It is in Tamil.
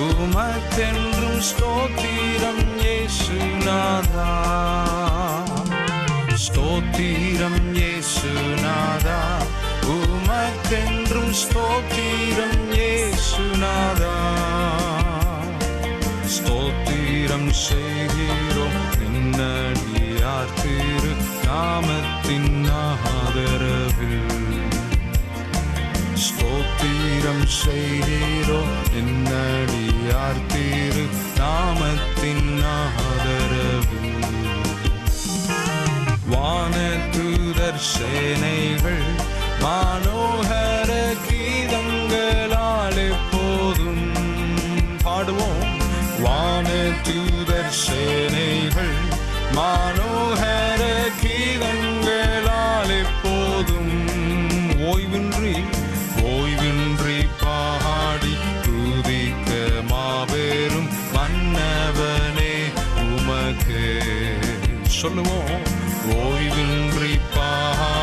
உமக்கென்றும் ஸ்தோத்திரம் இயேசுநாதா. ஸ்தோத்திரம் இயேசுநாதா, உமக்கென்றும் ஸ்தோத்திரம் இயேசுநாதா. ஸ்தோத்திரம் செய்கிறோம் நின்னடியார் திரு நாமத்தின் ஆதரவில். ஸ்தோத்திரம் செய்கிறோம் நின்னடியார் திரு நாமத்தின் ஆதரவில். வானதூதர் சேனைகள் மனோகர கீதங்களால் எப்போதும் பாடுவோம். வானதூதர் சேனைகள் மனோகர கீதங்களால் எப்போதும் ஓய்வின்றி பாடி துதிக்க மாபெரும் மன்னவனே உமக்கு சொல்லுவோம். ஓய்வின்றி பாடி